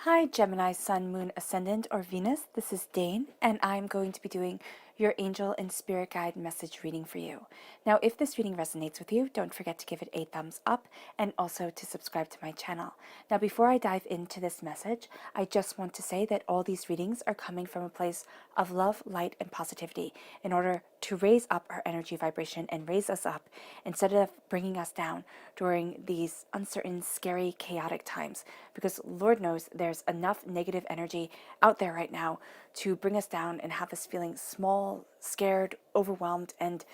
Hi Gemini, Sun, Moon, Ascendant, or Venus. This is Dane, and I'm going to be doing your angel and spirit guide message reading for you. Now, if this reading resonates with you, don't forget to give it a thumbs up and also to subscribe to my channel. Now, before I dive into this message, I just want to say that all these readings are coming from a place of love, light, and positivity in order to raise up our energy vibration and raise us up instead of bringing us down during these uncertain, scary, chaotic times. Because Lord knows there's enough negative energy out there right now to bring us down and have us feeling small, scared, overwhelmed, and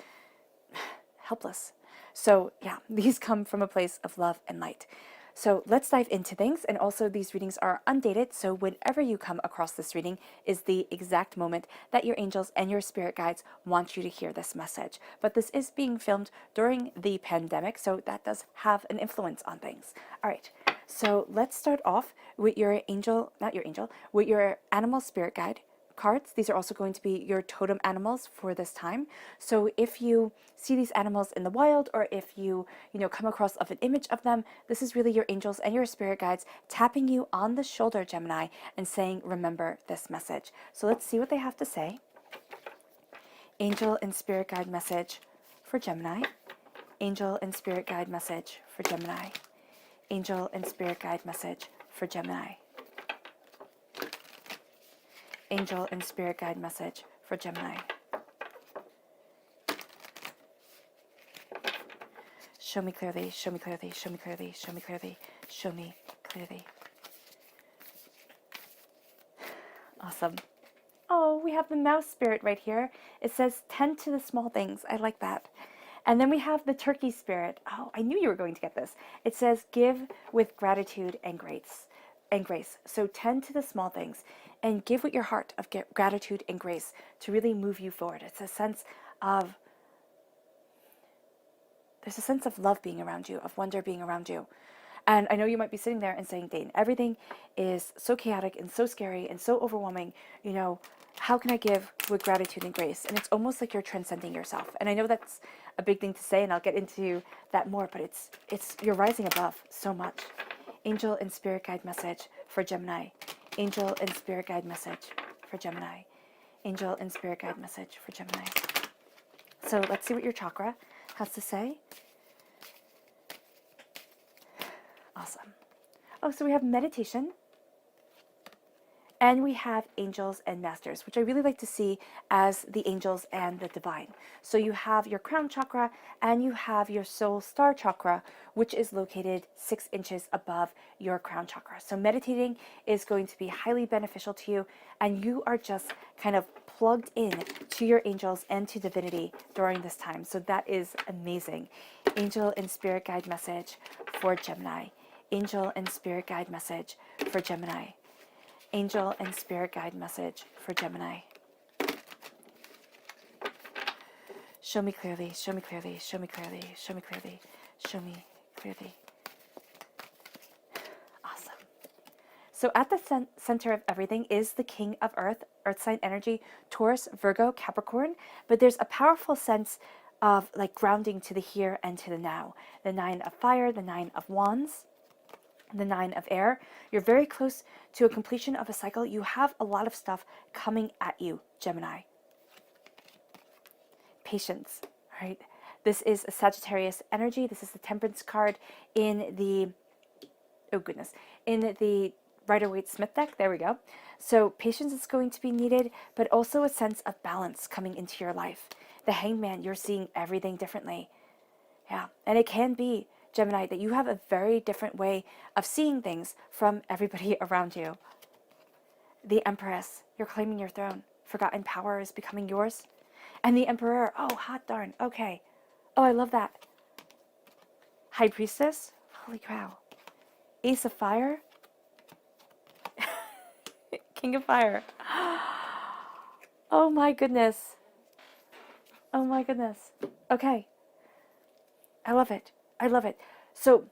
helpless. So, yeah, these come from a place of love and light. So let's dive into things. And also, these readings are undated. So, whenever you come across this reading, is the exact moment that your angels and your spirit guides want you to hear this message. But this is being filmed during the pandemic, so that does have an influence on things. All right. So let's start off with your angel, not your angel, with your animal spirit guide cards. These are also going to be your totem animals for this time. So if you see these animals in the wild, or if you come across of an image of them, this is really your angels and your spirit guides tapping you on the shoulder, Gemini, and saying, remember this message. So let's see what they have to say. Angel and spirit guide message for Gemini. Angel and spirit guide message for Gemini. Angel and spirit guide message for Gemini. Angel and spirit guide message for Gemini. Show me clearly, show me clearly, show me clearly, show me clearly, show me clearly. Awesome. Oh, we have the mouse spirit right here. It says, tend to the small things. I like that. And then we have the turkey spirit. Oh, I knew you were going to get this. It says, give with gratitude and grace. So tend to the small things and give with your heart of gratitude and grace to really move you forward. It's a sense of, there's a sense of love being around you, of wonder being around you. And I know you might be sitting there and saying, Dane, everything is so chaotic and so scary and so overwhelming. How can I give with gratitude and grace? And it's almost like you're transcending yourself. And I know that's a big thing to say, and I'll get into that more, but it's you're rising above so much. Angel and spirit guide message for Gemini. Angel and spirit guide message for Gemini. Angel and spirit guide message for Gemini. So let's see what your chakra has to say. Awesome. Oh, so we have meditation. And we have angels and masters, which I really like to see as the angels and the divine. So you have your crown chakra and you have your soul star chakra, which is located 6 inches above your crown chakra. So meditating is going to be highly beneficial to you, and you are just kind of plugged in to your angels and to divinity during this time. So that is amazing. Angel and spirit guide message for Gemini. Angel and spirit guide message for Gemini. Angel and spirit guide message for Gemini. Show me clearly, show me clearly, show me clearly, show me clearly, show me clearly. Awesome. So at the center of everything is the king of earth sign energy, Taurus, Virgo, Capricorn, but there's a powerful sense of like grounding to the here and to the now. The 9 of fire, the 9 of wands, the 9 of air. You're very close to a completion of a cycle. You have a lot of stuff coming at you, Gemini. Patience, right? This is a Sagittarius energy. This is the Temperance card in the, oh goodness, in the Rider-Waite-Smith deck. There we go. So patience is going to be needed, but also a sense of balance coming into your life. The Hangman, you're seeing everything differently. Yeah, and it can be, Gemini, that you have a very different way of seeing things from everybody around you. The Empress, you're claiming your throne. Forgotten power is becoming yours. And the Emperor, oh, hot darn, okay. Oh, I love that. High Priestess, holy cow. Ace of Fire. King of Fire. Oh my goodness. Oh my goodness. Okay. I love it. I love it. So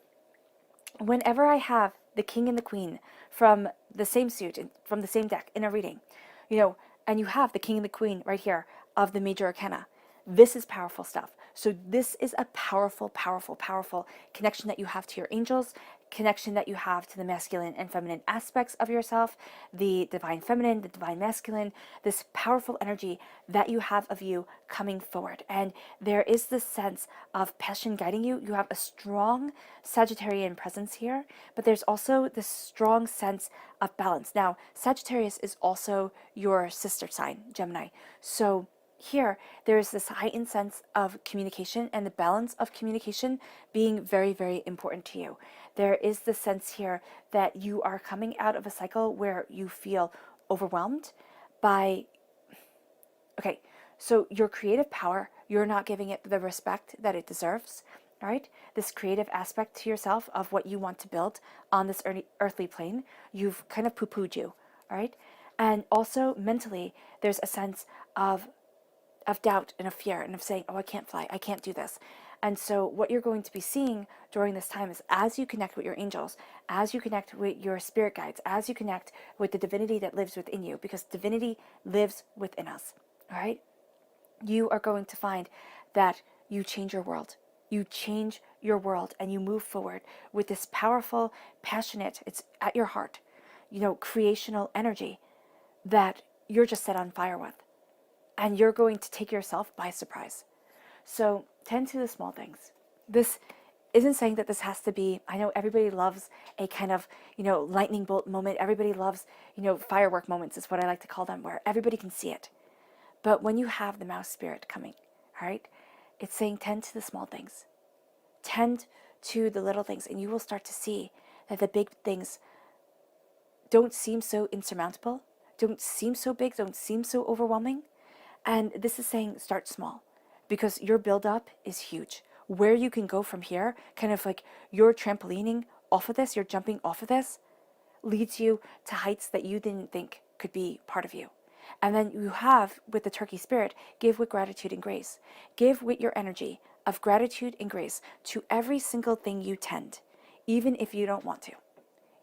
whenever I have the king and the queen from the same suit, from the same deck in a reading, and you have the king and the queen right here of the major arcana, this is powerful stuff. So this is a powerful, powerful, powerful connection that you have to your angels, connection that you have to the masculine and feminine aspects of yourself, the divine feminine, the divine masculine, this powerful energy that you have of you coming forward. And there is this sense of passion guiding you. You have a strong Sagittarian presence here, but there's also this strong sense of balance. Now, Sagittarius is also your sister sign, Gemini. So here, there is this heightened sense of communication and the balance of communication being very, very important to you. There is the sense here that you are coming out of a cycle where you feel overwhelmed by, okay, so your creative power, you're not giving it the respect that it deserves, all right? This creative aspect to yourself of what you want to build on this earthly plane, you've kind of poo-pooed you, all right? And also mentally, there's a sense of doubt and of fear and of saying, oh, I can't fly, I can't do this. And so what you're going to be seeing during this time is as you connect with your angels, as you connect with your spirit guides, as you connect with the divinity that lives within you, because divinity lives within us, all right? You are going to find that you change your world. You change your world and you move forward with this powerful, passionate, it's at your heart, creational energy that you're just set on fire with. And you're going to take yourself by surprise. So tend to the small things. This isn't saying that this has to be, I know everybody loves a kind of, lightning bolt moment. Everybody loves, firework moments is what I like to call them, where everybody can see it. But when you have the mouse spirit coming, all right, it's saying tend to the small things. Tend to the little things, and you will start to see that the big things don't seem so insurmountable, don't seem so big, don't seem so overwhelming. And this is saying start small, because your buildup is huge. Where you can go from here, kind of like you're trampolining off of this, you're jumping off of this, leads you to heights that you didn't think could be part of you. And then you have, with the turkey spirit, give with gratitude and grace. Give with your energy of gratitude and grace to every single thing you tend, even if you don't want to.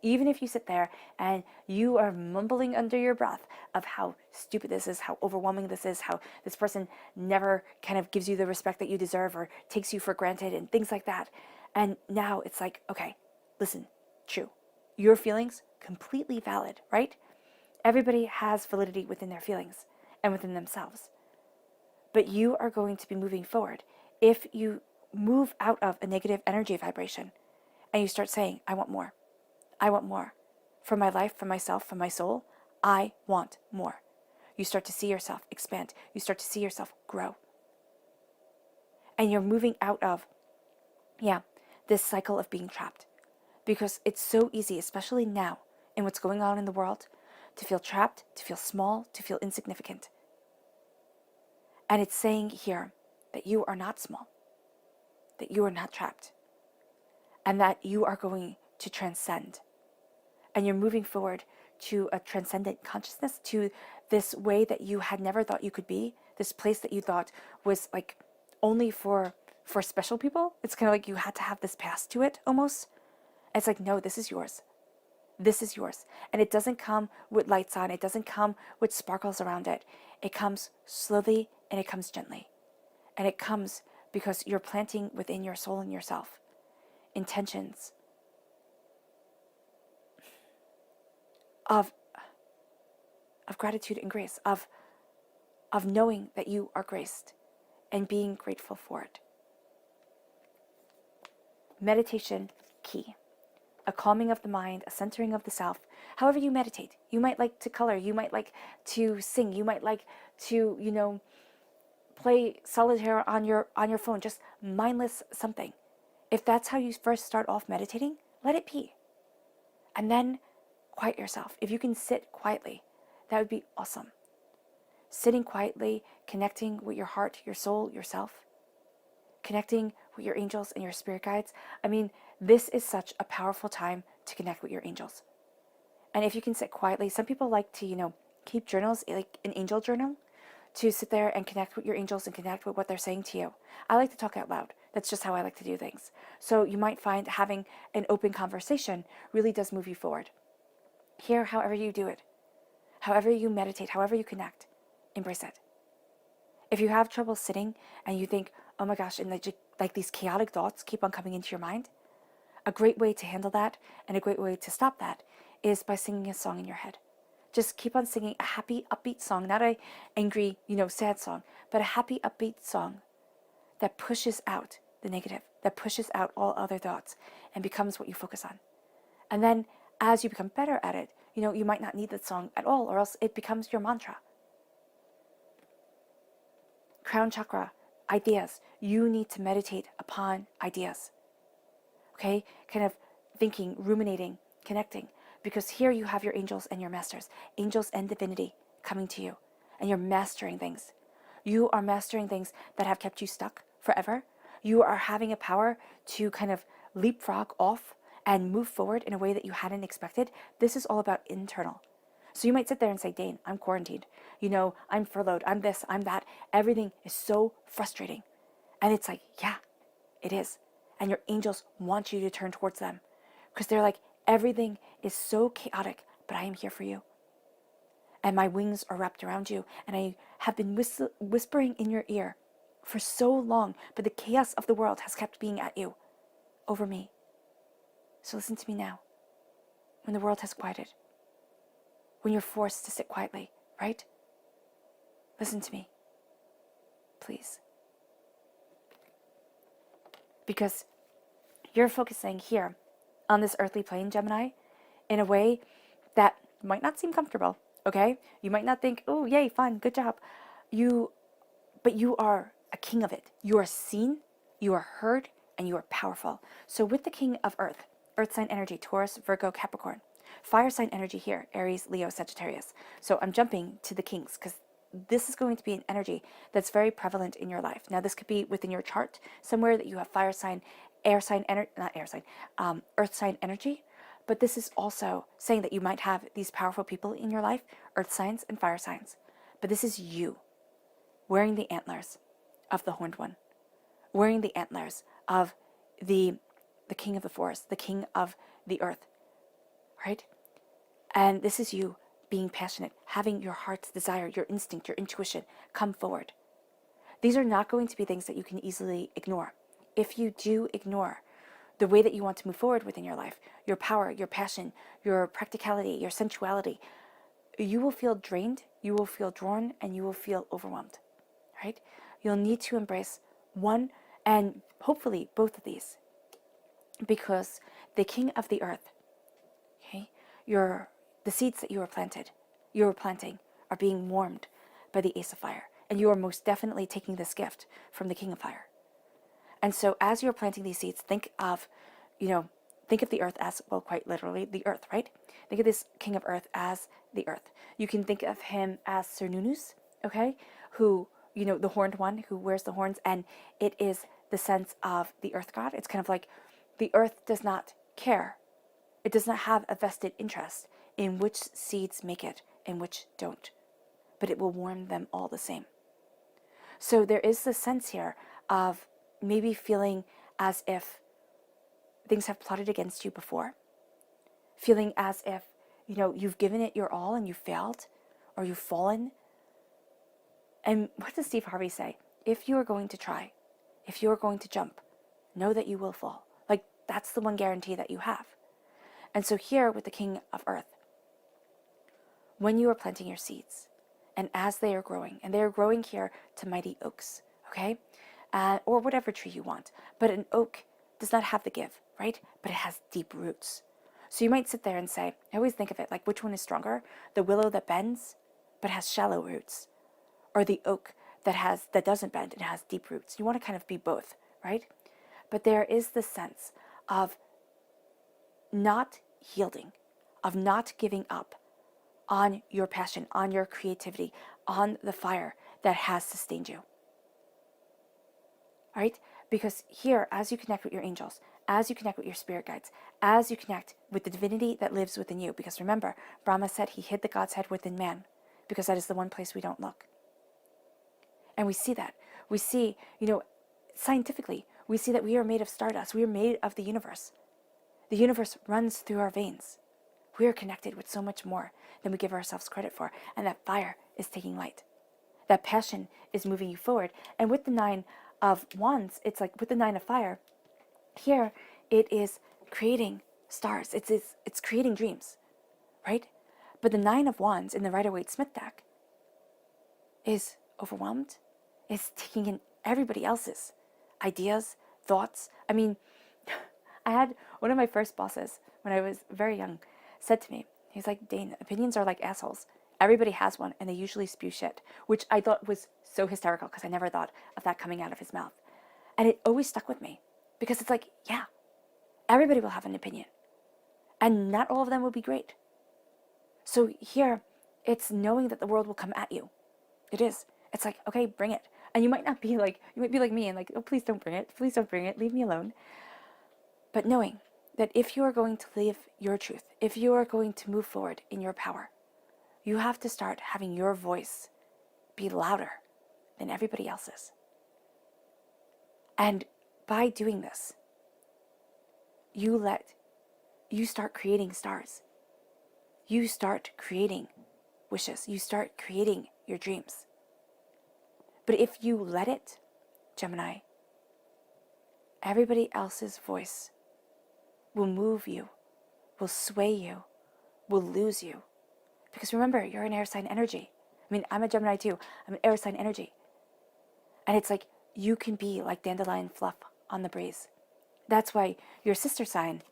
Even if you sit there and you are mumbling under your breath of how stupid this is, how overwhelming this is, how this person never kind of gives you the respect that you deserve or takes you for granted and things like that. And now it's like, okay, listen, true. Your feelings, completely valid, right? Everybody has validity within their feelings and within themselves. But you are going to be moving forward if you move out of a negative energy vibration and you start saying, I want more. I want more. For my life, for myself, for my soul, I want more. You start to see yourself expand. You start to see yourself grow. And you're moving out of, this cycle of being trapped. Because it's so easy, especially now, in what's going on in the world, to feel trapped, to feel small, to feel insignificant. And it's saying here that you are not small, that you are not trapped, and that you are going to transcend. And you're moving forward to a transcendent consciousness, to this way that you had never thought you could be, this place that you thought was like only for special people. It's kind of like you had to have this pass to it almost. It's like, no, this is yours. This is yours. And it doesn't come with lights on. It doesn't come with sparkles around it. It comes slowly and it comes gently. And it comes because you're planting within your soul and yourself intentions of gratitude and grace, of knowing that you are graced and being grateful for it. Meditation, key. A calming of the mind, a centering of the self. However you meditate. You might like to color. You might like to sing. You might like to, play solitaire on your phone. Just mindless something. If that's how you first start off meditating, let it be. And then quiet yourself. If you can sit quietly, that would be awesome. Sitting quietly, connecting with your heart, your soul, yourself. Connecting with your angels and your spirit guides. I mean, this is such a powerful time to connect with your angels. And if you can sit quietly, some people like to, keep journals, like an angel journal, to sit there and connect with your angels and connect with what they're saying to you. I like to talk out loud. That's just how I like to do things. So you might find having an open conversation really does move you forward. Here, however you do it, however you meditate, however you connect, embrace it. If you have trouble sitting and you think, oh my gosh, and like these chaotic thoughts keep on coming into your mind, A great way to handle that and a great way to stop that is by singing a song in your head. Just keep on singing a happy, upbeat song, not a angry, sad song, but a happy, upbeat song that pushes out the negative, that pushes out all other thoughts and becomes what you focus on. And then as you become better at it, you might not need that song at all, or else it becomes your mantra. Crown chakra, ideas. You need to meditate upon ideas. Okay? Kind of thinking, ruminating, connecting. Because here you have your angels and your masters, angels and divinity coming to you. And you're mastering things. You are mastering things that have kept you stuck forever. You are having a power to kind of leapfrog off and move forward in a way that you hadn't expected. This is all about internal. So you might sit there and say, Dane, I'm quarantined. I'm furloughed. I'm this, I'm that. Everything is so frustrating. And it's like, yeah, it is. And your angels want you to turn towards them. Because they're like, everything is so chaotic, but I am here for you. And my wings are wrapped around you. And I have been whispering in your ear for so long, but the chaos of the world has kept being at you over me. So listen to me now. When the world has quieted, when you're forced to sit quietly, right? Listen to me, please. Because you're focusing here on this earthly plane, Gemini, in a way that might not seem comfortable, okay? You might not think, oh, yay, fun, good job. But you are a king of it. You are seen, you are heard, and you are powerful. So with the king of earth sign energy, Taurus, Virgo, Capricorn. Fire sign energy here, Aries, Leo, Sagittarius. So I'm jumping to the kings because this is going to be an energy that's very prevalent in your life. Now, this could be within your chart somewhere that you have fire sign, earth sign energy. But this is also saying that you might have these powerful people in your life, earth signs and fire signs. But this is you wearing the antlers of the horned one, wearing the antlers of the king of the forest, the king of the earth, right? And this is you being passionate, having your heart's desire, your instinct, your intuition come forward. These are not going to be things that you can easily ignore. If you do ignore the way that you want to move forward within your life, your power, your passion, your practicality, your sensuality, you will feel drained, you will feel drawn, and you will feel overwhelmed, right? You'll need to embrace one and hopefully both of these, because the king of the earth, okay, the seeds that you were planting are being warmed by the ace of fire, and you are most definitely taking this gift from the king of fire. And so as you're planting these seeds, think of the earth as, well, quite literally the earth, right? Think of this king of earth as the earth. You can think of him as Cernunnos, okay, who, the horned one who wears the horns, and it is the sense of the earth god. It's kind of like the earth does not care. It does not have a vested interest in which seeds make it and which don't, but it will warm them all the same. So there is this sense here of maybe feeling as if things have plotted against you before, feeling as if, you've given it your all and you failed or you've fallen. And what does Steve Harvey say? If you are going to try, if you are going to jump, know that you will fall. Like, that's the one guarantee that you have. And so here with the king of earth, when you are planting your seeds, and as they are growing, and they are growing here to mighty oaks, okay? Or whatever tree you want. But an oak does not have the give, right? But it has deep roots. So you might sit there and say, I always think of it like, which one is stronger? The willow that bends, but has shallow roots, or the oak that doesn't bend and has deep roots. You want to kind of be both, right? But there is this sense of not yielding, of not giving up on your passion, on your creativity, on the fire that has sustained you. Right? Because here, as you connect with your angels, as you connect with your spirit guides, as you connect with the divinity that lives within you, because remember, Brahma said he hid the God's head within man, because that is the one place we don't look. And we see that. We see, scientifically, we see that we are made of stardust. We are made of the universe. The universe runs through our veins. We are connected with so much more than we give ourselves credit for. And that fire is taking light. That passion is moving you forward. And with the 9 of Wands, it's like with the 9 of fire, here it is creating stars. It's creating dreams, right? But the Nine of Wands in the Rider-Waite-Smith deck is overwhelmed, is taking in everybody else's ideas, thoughts. I mean, I had one of my first bosses when I was very young said to me, he's like, Dane, opinions are like assholes. Everybody has one and they usually spew shit, which I thought was so hysterical because I never thought of that coming out of his mouth. And it always stuck with me because it's like, yeah, everybody will have an opinion and not all of them will be great. So here, it's knowing that the world will come at you. It is. It's like, okay, bring it. And you might not be like, you might be like me and like, oh, please don't bring it. Please don't bring it. Leave me alone. But knowing that if you are going to live your truth, if you are going to move forward in your power, you have to start having your voice be louder than everybody else's. And by doing this, you start creating stars. You start creating wishes. You start creating your dreams. But if you let it, Gemini, everybody else's voice will move you, will sway you, will lose you. Because remember, you're an air sign energy. I mean, I'm a Gemini too. I'm an air sign energy. And it's like, you can be like dandelion fluff on the breeze. That's why your sister sign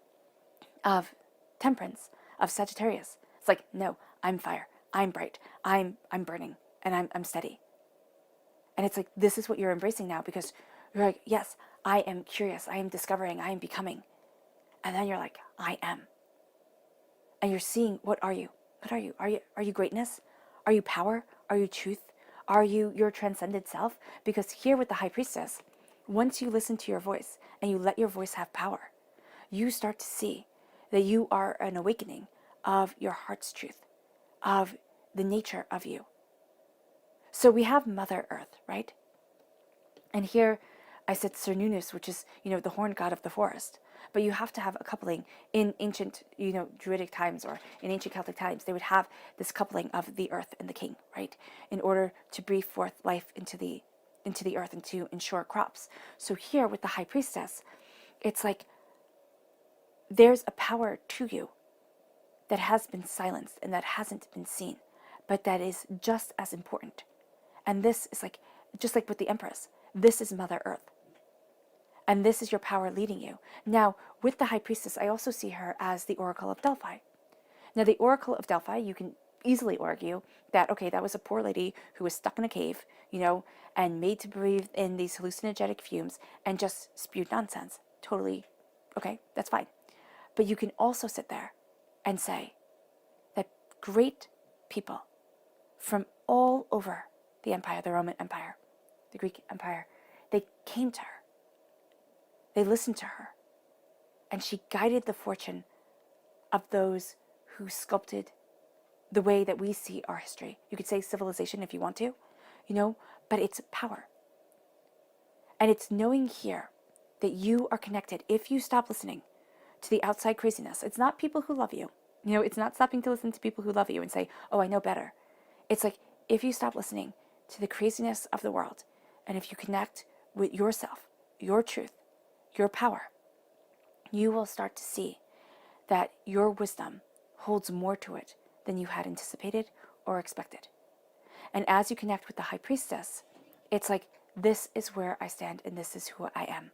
of Temperance, of Sagittarius, it's like, no, I'm fire, I'm bright, I'm burning, and I'm steady. And it's like, this is what you're embracing now because you're like, yes, I am curious, I am discovering, I am becoming. And then you're like, I am. And you're seeing, what are you? What are you? Are you greatness? Are you power? Are you truth? Are you your transcended self? Because here with the High Priestess, once you listen to your voice and you let your voice have power, you start to see that you are an awakening of your heart's truth, of the nature of you. So we have Mother Earth, right? And here I said Cernunnos, which is, the horned god of the forest. But you have to have a coupling in ancient, Druidic times or in ancient Celtic times. They would have this coupling of the earth and the king, right? In order to breathe forth life into the earth and to ensure crops. So here with the High Priestess, it's like there's a power to you that has been silenced and that hasn't been seen, but that is just as important. And this is like, just like with the Empress, this is Mother Earth. And this is your power leading you. Now, with the High Priestess, I also see her as the Oracle of Delphi. Now, the Oracle of Delphi, you can easily argue that, okay, that was a poor lady who was stuck in a cave, and made to breathe in these hallucinogenic fumes and just spewed nonsense. Totally, okay, that's fine. But you can also sit there and say that great people from all over the empire, the Roman Empire, the Greek Empire, they came to her. They listened to her, and she guided the fortune of those who sculpted the way that we see our history. You could say civilization if you want to, but it's power. And it's knowing here that you are connected. If you stop listening to the outside craziness, it's not people who love you. It's not stopping to listen to people who love you and say, oh, I know better. It's like, if you stop listening to the craziness of the world, and if you connect with yourself, your truth, your power, you will start to see that your wisdom holds more to it than you had anticipated or expected. And as you connect with the High Priestess, it's like, this is where I stand and this is who I am.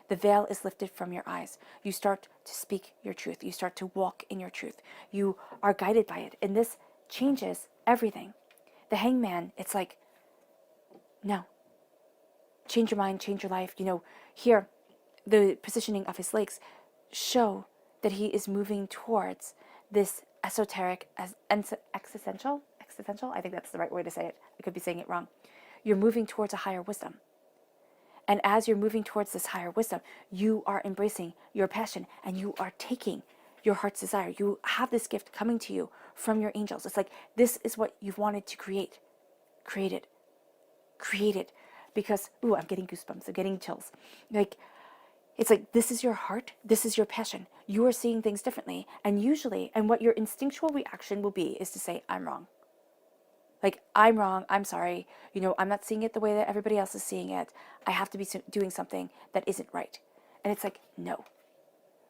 The veil is lifted from your eyes. You start to speak your truth. You start to walk in your truth. You are guided by it. And this changes everything. The Hangman, it's like, no. Change your mind, change your life. Here, the positioning of his legs show that he is moving towards this esoteric, existential, I think that's the right way to say it. I could be saying it wrong. You're moving towards a higher wisdom. And as you're moving towards this higher wisdom, you are embracing your passion and you are taking your heart's desire. You have this gift coming to you from your angels. It's like, this is what you've wanted to create. Create it. Because, I'm getting goosebumps, I'm getting chills. It's like, this is your heart, this is your passion. You are seeing things differently. And usually, and what your instinctual reaction will be is to say, I'm wrong. Like, I'm wrong, I'm sorry. I'm not seeing it the way that everybody else is seeing it. I have to be doing something that isn't right. And it's like, no.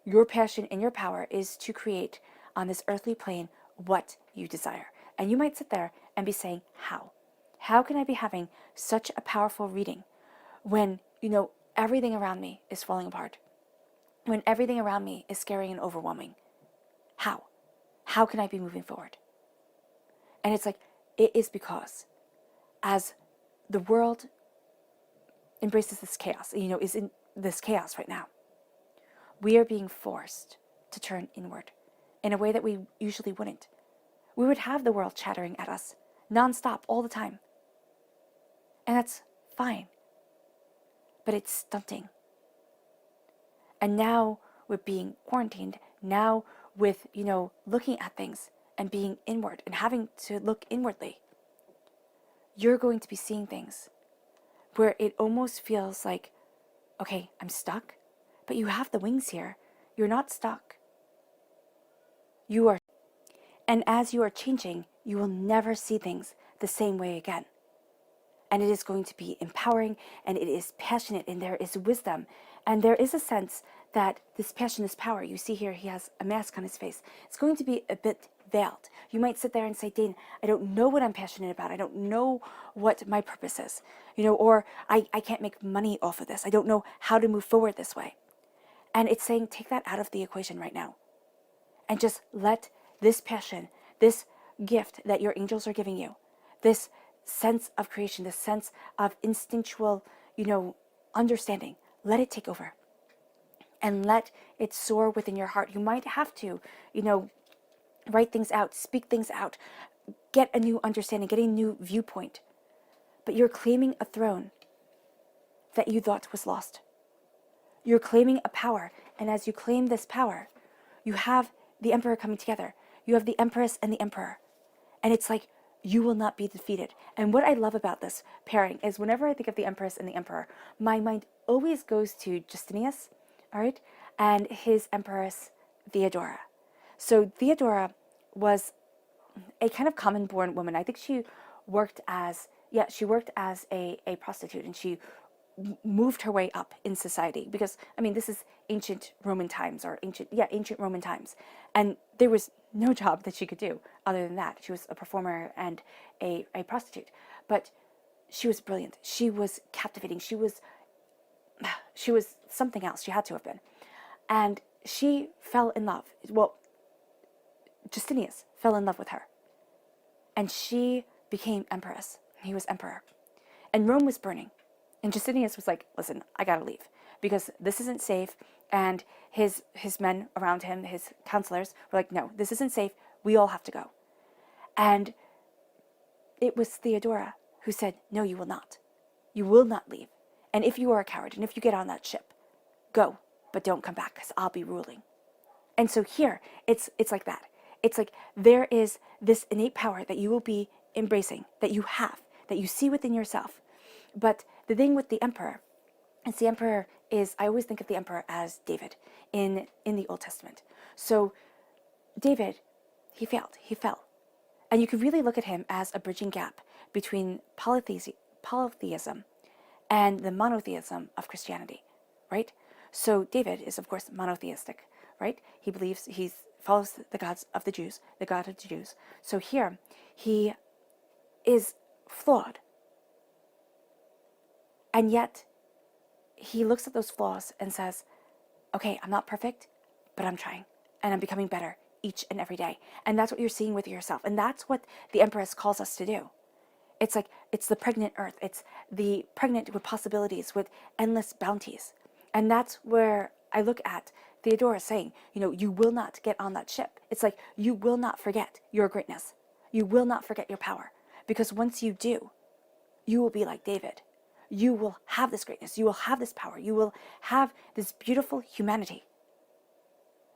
Your passion and your power is to create on this earthly plane what you desire. And you might sit there and be saying, how? How can I be having such a powerful reading when, everything around me is falling apart? When everything around me is scary and overwhelming? How? How can I be moving forward? And it's like, it is because as the world embraces this chaos, is in this chaos right now, we are being forced to turn inward in a way that we usually wouldn't. We would have the world chattering at us nonstop all the time. And that's fine. But it's stunting. And now with being quarantined, now with, looking at things and being inward and having to look inwardly, you're going to be seeing things where it almost feels like, okay, I'm stuck, but you have the wings here. You're not stuck. You are. And as you are changing, you will never see things the same way again. And it is going to be empowering, and it is passionate, and there is wisdom. And there is a sense that this passion, this power, you see here, he has a mask on his face. It's going to be a bit veiled. You might sit there and say, Dane, I don't know what I'm passionate about. I don't know what my purpose is, or I can't make money off of this. I don't know how to move forward this way. And it's saying, take that out of the equation right now. And just let this passion, this gift that your angels are giving you, this sense of creation, this sense of instinctual, understanding, let it take over. And let it soar within your heart. You might have to, write things out, speak things out, get a new understanding, get a new viewpoint. But you're claiming a throne that you thought was lost. You're claiming a power. And as you claim this power, you have the emperor coming together. You have the empress and the emperor. And it's like, you will not be defeated. And what I love about this pairing is whenever I think of the empress and the emperor, my mind always goes to Justinius, all right, and his empress, Theodora. So Theodora was a kind of common-born woman. I think she worked as a prostitute, and she moved her way up in society because, this is ancient Roman times, ancient Roman times. And there was no job that she could do other than that. She was a performer and a prostitute. But she was brilliant. She was captivating. She was something else. She had to have been. And she fell in love. Well, Justinius fell in love with her. And she became empress. He was emperor. And Rome was burning. And Justinius was like, listen, I gotta leave because this isn't safe. And his men around him, his counselors, were like, no, this isn't safe. We all have to go. And it was Theodora who said, no, you will not. You will not leave. And if you are a coward, and if you get on that ship, go, but don't come back because I'll be ruling. And so here, it's like that. It's like there is this innate power that you will be embracing, that you have, that you see within yourself. But the thing with the emperor is the emperor is, I always think of the emperor as David in the Old Testament. So David, he failed, he fell. And you could really look at him as a bridging gap between polytheism and the monotheism of Christianity, right? So David is, of course, monotheistic, right? He follows the gods of the Jews, the God of the Jews. So here, he is flawed. And yet, he looks at those flaws and says, okay, I'm not perfect, but I'm trying. And I'm becoming better each and every day. And that's what you're seeing with yourself. And that's what the Empress calls us to do. It's like, it's the pregnant earth. It's the pregnant with possibilities, with endless bounties. And that's where I look at Theodora saying, you will not get on that ship. It's like, you will not forget your greatness. You will not forget your power. Because once you do, you will be like David. You will have this greatness. You will have this power. You will have this beautiful humanity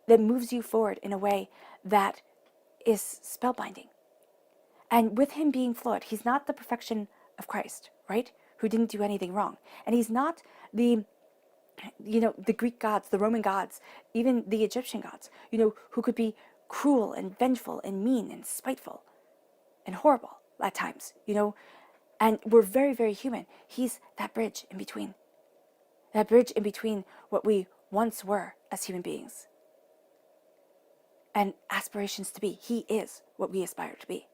that moves you forward in a way that is spellbinding. And with him being flawed, he's not the perfection of Christ, right? Who didn't do anything wrong. And he's not the Greek gods, the Roman gods, even the Egyptian gods, who could be cruel and vengeful and mean and spiteful and horrible at times, and we're very, very human. He's that bridge in between. That bridge in between what we once were as human beings and aspirations to be. He is what we aspire to be.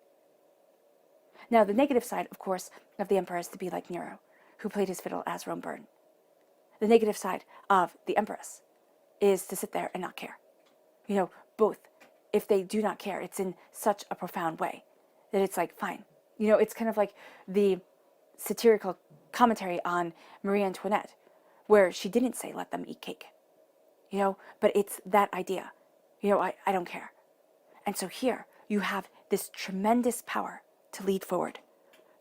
Now, the negative side, of course, of the Emperor is to be like Nero, who played his fiddle as Rome burned. The negative side of the Empress is to sit there and not care. Both. If they do not care, it's in such a profound way that it's like, fine. It's kind of like the satirical commentary on Marie Antoinette, where she didn't say, let them eat cake. But it's that idea. I don't care. And so here you have this tremendous power to lead forward,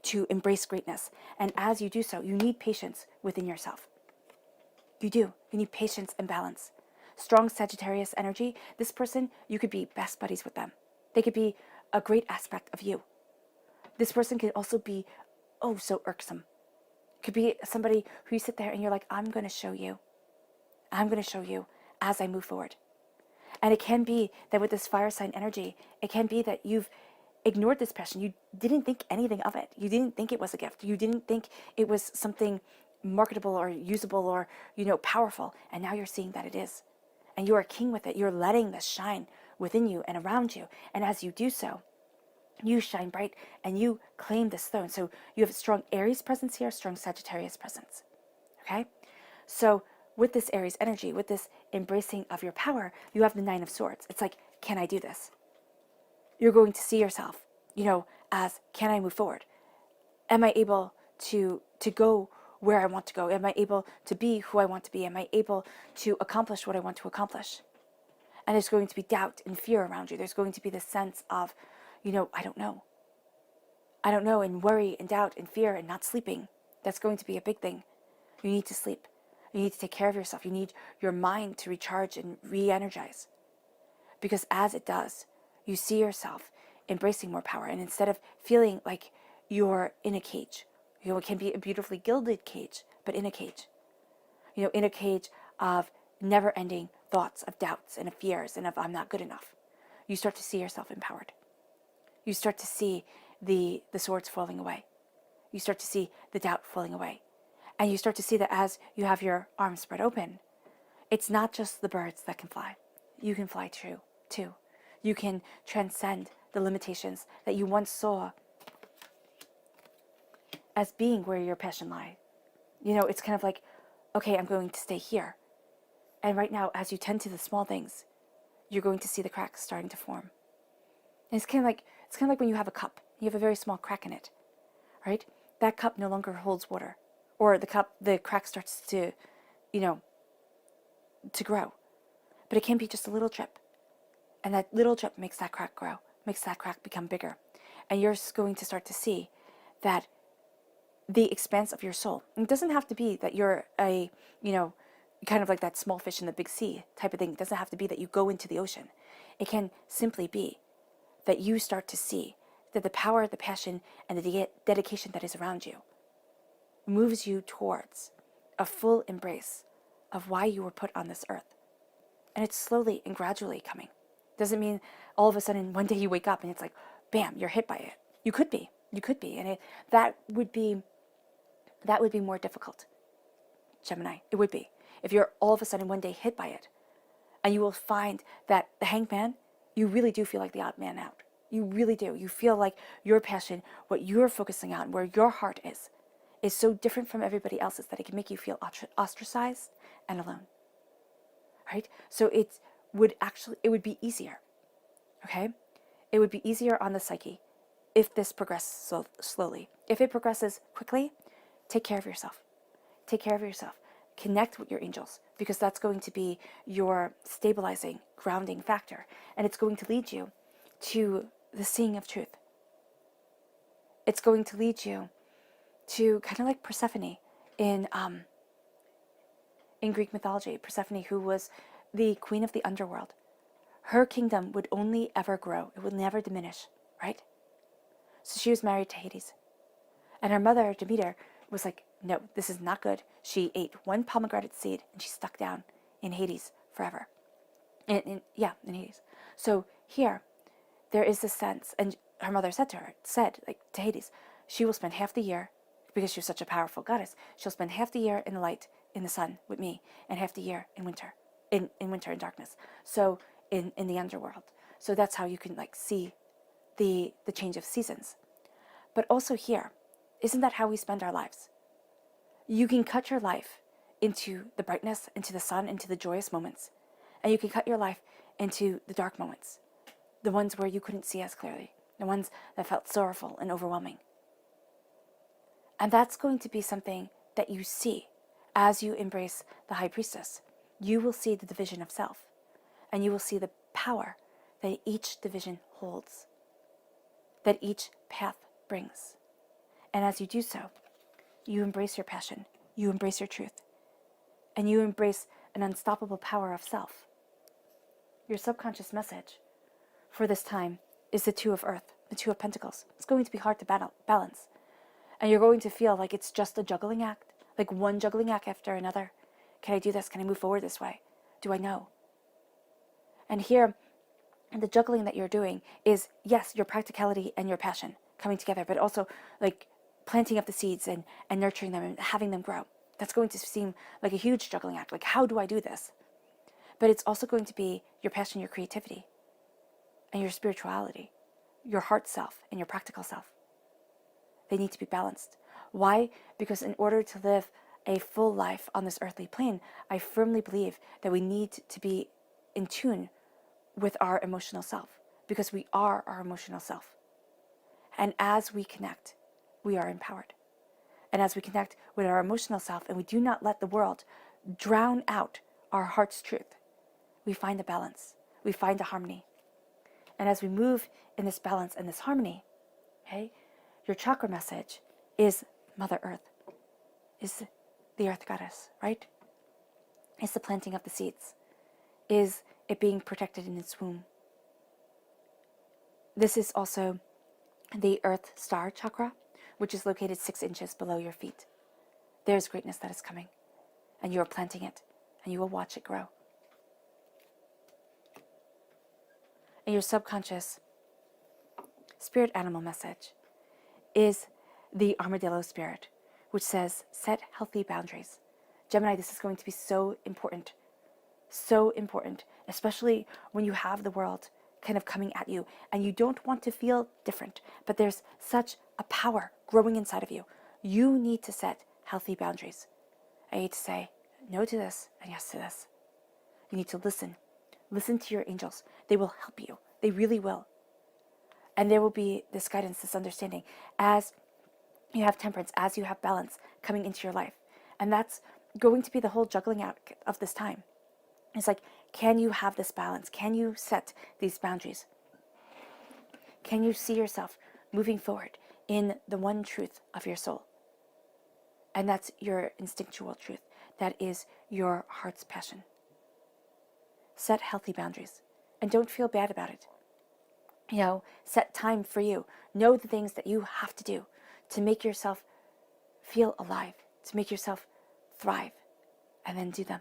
to embrace greatness. And as you do so, you need patience within yourself. You do. You need patience and balance. Strong Sagittarius energy, this person, you could be best buddies with them. They could be a great aspect of you. This person could also be, oh, so irksome. Could be somebody who you sit there and you're like, I'm going to show you. I'm going to show you as I move forward. And it can be that with this fire sign energy, it can be that you've ignored this passion. You didn't think anything of it. You didn't think it was a gift. You didn't think it was something marketable or usable or, powerful. And now you're seeing that it is. And you are king with it. You're letting this shine within you and around you. And as you do so, you shine bright and you claim this throne. So you have a strong Aries presence here, strong Sagittarius presence. Okay? So with this Aries energy, with this embracing of your power, you have the Nine of Swords. It's like, can I do this? You're going to see yourself, as, can I move forward? Am I able to go where I want to go? Am I able to be who I want to be? Am I able to accomplish what I want to accomplish? And there's going to be doubt and fear around you. There's going to be this sense of, I don't know. I don't know, and worry and doubt and fear and not sleeping. That's going to be a big thing. You need to sleep. You need to take care of yourself. You need your mind to recharge and re-energize. Because as it does, you see yourself embracing more power. And instead of feeling like you're in a cage, it can be a beautifully gilded cage, but in a cage. In a cage of never-ending thoughts of doubts and of fears and of I'm not good enough. You start to see yourself empowered. You start to see the swords falling away. You start to see the doubt falling away. And you start to see that as you have your arms spread open, it's not just the birds that can fly. You can fly too. You can transcend the limitations that you once saw as being where your passion lies. It's kind of like, okay, I'm going to stay here. And right now, as you tend to the small things, you're going to see the cracks starting to form. And it's kind of like when you have a cup. You have a very small crack in it, right? That cup no longer holds water. Or the crack starts to, to grow. But it can be just a little drip. And that little drip makes that crack grow, makes that crack become bigger. And you're going to start to see that the expanse of your soul, and it doesn't have to be that you're a, kind of like that small fish in the big sea type of thing. It doesn't have to be that you go into the ocean. It can simply be that you start to see that the power, the passion, and the dedication that is around you moves you towards a full embrace of why you were put on this earth. And it's slowly and gradually coming. Doesn't mean all of a sudden one day you wake up and it's like, bam, you're hit by it. You could be, and that would be more difficult, Gemini. It would be if you're all of a sudden one day hit by it, and you will find that the hanged man, you really do feel like the odd man out. You really do. You feel like your passion, what you're focusing on, where your heart is so different from everybody else's that it can make you feel ostracized and alone. Right? So it would be easier. Okay? It would be easier on the psyche if this progresses slowly. If it progresses quickly, take care of yourself. Take care of yourself. Connect with your angels, because that's going to be your stabilizing, grounding factor. And it's going to lead you to the seeing of truth. It's going to lead you to kind of like Persephone in Greek mythology. Persephone, who was the queen of the underworld. Her kingdom would only ever grow. It would never diminish, right? So she was married to Hades. And her mother, Demeter, was like, no, this is not good. She ate one pomegranate seed and she stuck down in Hades forever. In Hades. So here, there is this sense, and her mother said to Hades, she will spend half the year, because she was such a powerful goddess, she'll spend half the year in the light, in the sun with me, and half the year in winter, in darkness. So in the underworld. So that's how you can like see the change of seasons. But also here, isn't that how we spend our lives? You can cut your life into the brightness, into the sun, into the joyous moments. And you can cut your life into the dark moments, the ones where you couldn't see as clearly, the ones that felt sorrowful and overwhelming. And that's going to be something that you see as you embrace the High Priestess. You will see the division of self, and you will see the power that each division holds, that each path brings. And as you do so, you embrace your passion, you embrace your truth, and you embrace an unstoppable power of self. Your subconscious message for this time is the Two of Earth, the Two of Pentacles. It's going to be hard to balance. And you're going to feel like it's just a juggling act, like one juggling act after another. Can I do this? Can I move forward this way? Do I know? And here, the juggling that you're doing is, yes, your practicality and your passion coming together, but also like planting up the seeds and nurturing them and having them grow. That's going to seem like a huge juggling act. Like, how do I do this? But it's also going to be your passion, your creativity, and your spirituality, your heart self and your practical self. They need to be balanced. Why? Because in order to live a full life on this earthly plane, I firmly believe that we need to be in tune with our emotional self, because we are our emotional self. And as we connect, we are empowered. And as we connect with our emotional self and we do not let the world drown out our heart's truth, we find a balance, we find a harmony. And as we move in this balance and this harmony, okay, your chakra message is Mother Earth, is the Earth Goddess, right? It's the planting of the seeds, is it being protected in its womb. This is also the Earth Star Chakra, which is located 6 inches below your feet. There's greatness that is coming, and you are planting it, and you will watch it grow. And your subconscious spirit animal message is the armadillo spirit, which says, set healthy boundaries. Gemini, this is going to be so important, especially when you have the world kind of coming at you and you don't want to feel different, but there's such a power growing inside of you. You need to set healthy boundaries. I need to say no to this and yes to this. You need to listen. Listen to your angels. They will help you. They really will. And there will be this guidance, this understanding as you have temperance, as you have balance coming into your life. And that's going to be the whole juggling out of this time. It's like, can you have this balance? Can you set these boundaries? Can you see yourself moving forward in the one truth of your soul? And that's your instinctual truth. That is your heart's passion. Set healthy boundaries and don't feel bad about it. You know, set time for you. Know the things that you have to do to make yourself feel alive, to make yourself thrive, and then do them.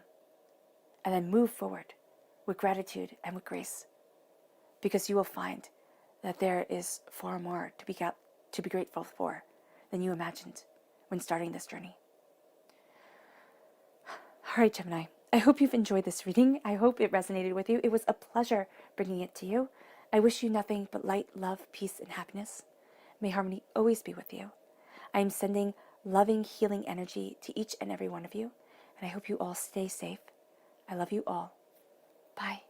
And then move forward with gratitude and with grace, because you will find that there is far more to be grateful for than you imagined when starting this journey. All right, Gemini, I hope you've enjoyed this reading. I hope it resonated with you. It was a pleasure bringing it to you. I wish you nothing but light, love, peace, and happiness. May harmony always be with you. I am sending loving, healing energy to each and every one of you, and I hope you all stay safe. I love you all. Bye.